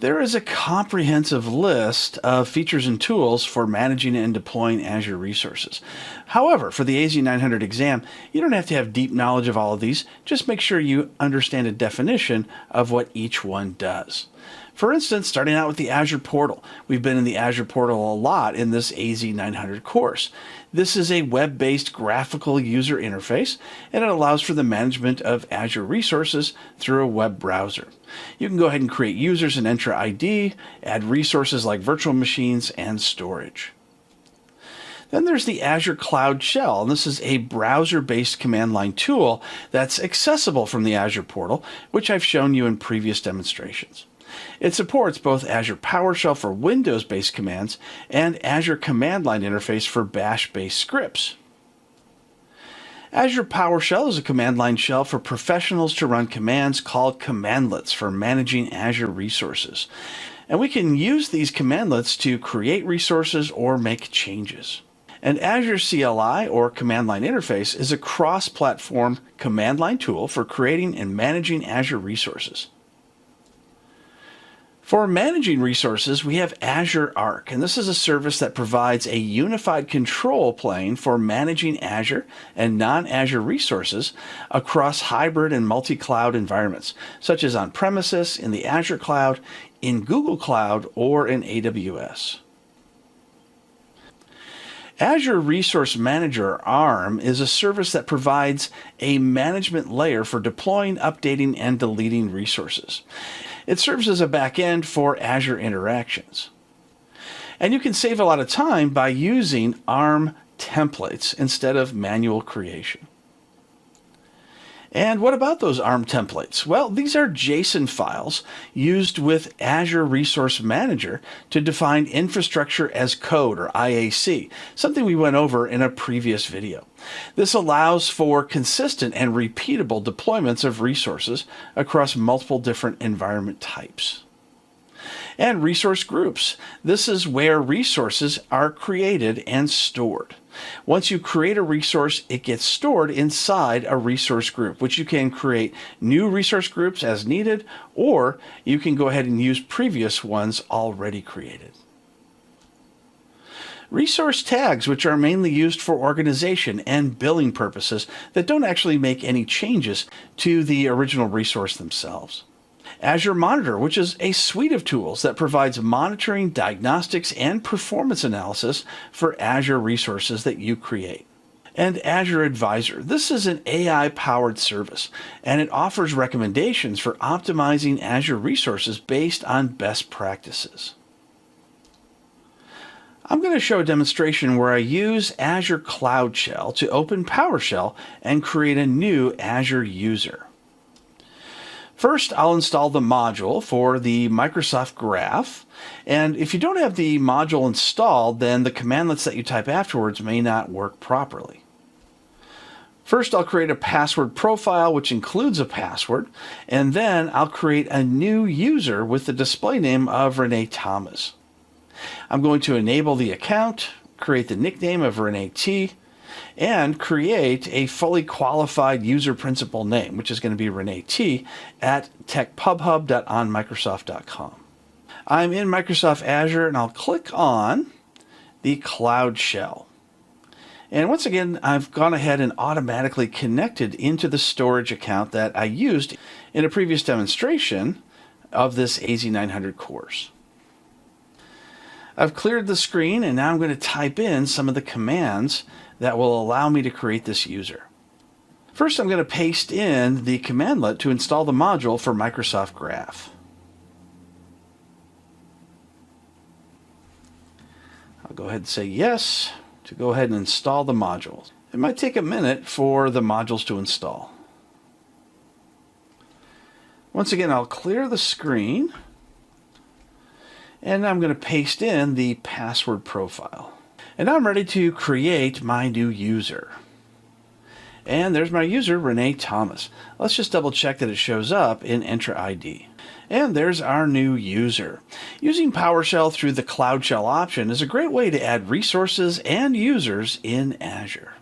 There is a comprehensive list of features and tools for managing and deploying Azure resources. However, for the AZ900 exam, you don't have to have deep knowledge of all of these. Just make sure you understand a definition of what each one does. For instance, starting out with the Azure portal. We've been in the Azure portal a lot in this AZ900 course. This is a web-based graphical user interface, and it allows for the management of Azure resources through a web browser. You can go ahead and create users and enter ID, add resources like virtual machines and storage. Then there's the Azure Cloud Shell, and this is a browser-based command line tool that's accessible from the Azure portal, which I've shown you in previous demonstrations. It supports both Azure PowerShell for Windows-based commands and Azure Command Line Interface for Bash-based scripts. Azure PowerShell is a command line shell for professionals to run commands called commandlets for managing Azure resources. And we can use these commandlets to create resources or make changes. And Azure CLI, or Command Line Interface, is a cross-platform command line tool for creating and managing Azure resources. For managing resources, we have Azure Arc, and this is a service that provides a unified control plane for managing Azure and non-Azure resources across hybrid and multi-cloud environments, such as on-premises, in the Azure cloud, in Google Cloud, or in AWS. Azure Resource Manager, ARM, is a service that provides a management layer for deploying, updating, and deleting resources. It serves as a backend for Azure interactions. And you can save a lot of time by using ARM templates instead of manual creation. And what about those ARM templates? Well, these are JSON files used with Azure Resource Manager to define infrastructure as code, or IAC, something we went over in a previous video. This allows for consistent and repeatable deployments of resources across multiple different environment types. And resource groups. This is where resources are created and stored. Once you create a resource, it gets stored inside a resource group, which you can create new resource groups as needed, or you can go ahead and use previous ones already created. Resource tags, which are mainly used for organization and billing purposes that don't actually make any changes to the original resource themselves. Azure Monitor, which is a suite of tools that provides monitoring, diagnostics, and performance analysis for Azure resources that you create. And Azure Advisor. This is an AI-powered service, and it offers recommendations for optimizing Azure resources based on best practices. I'm going to show a demonstration where I use Azure Cloud Shell to open PowerShell and create a new Azure user. First, I'll install the module for the Microsoft Graph, and if you don't have the module installed, then the commandlets that you type afterwards may not work properly. First, I'll create a password profile, which includes a password, and then I'll create a new user with the display name of Renee Thomas. I'm going to enable the account, create the nickname of Renee T, and create a fully qualified user principal name, which is going to be Renee T, at techpubhub.onmicrosoft.com. I'm in Microsoft Azure, and I'll click on the Cloud Shell. And once again, I've gone ahead and automatically connected into the storage account that I used in a previous demonstration of this AZ900 course. I've cleared the screen, and now I'm going to type in some of the commands that will allow me to create this user. First, I'm going to paste in the commandlet to install the module for Microsoft Graph. I'll go ahead and say yes to go ahead and install the module. It might take a minute for the modules to install. Once again, I'll clear the screen, and I'm going to paste in the password profile. And now I'm ready to create my new user. And there's my user, Renee Thomas. Let's just double check that it shows up in Enter ID. And there's our new user. Using PowerShell through the Cloud Shell option is a great way to add resources and users in Azure.